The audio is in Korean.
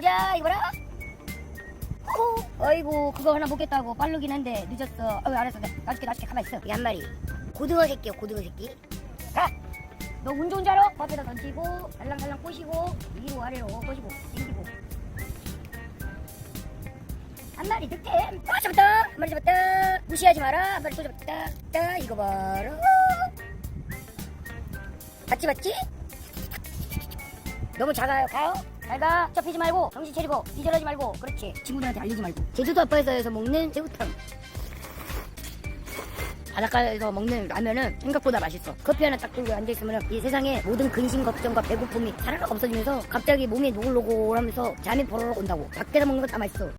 가자. 이거 봐라. 어이구 그거 하나 먹겠다고 빠르긴 한데 늦었어. 알았어. 놔줄게 가만히 있어. 이 한 마리 고등어 새끼야. 고등어 새끼. 가. 너 운 좋은 줄 알아? 밥에다 던지고 달랑달랑 꼬시고 위로 아래로 꼬시고 당기고. 한 마리 득템. 잡았다. 한 마리 잡았다. 무시하지 마라. 한 마리 또 잡았다. 자 이거 봐라. 봤지? 너무 작아요. 가요. 잘가. 접히지 말고 정신 차리고 기절하지 말고. 그렇지. 친구들한테 알리지 말고. 제주도 아빠에서 먹는 새우탕. 바닷가에서 먹는 라면은 생각보다 맛있어. 커피 하나 딱 들고 앉아있으면 이 세상의 모든 근심 걱정과 배고픔이 사라락 없어지면서 갑자기 몸이 노골노골하면서 잠이 보러록 온다고. 밖에서 먹는 거 다 맛있어.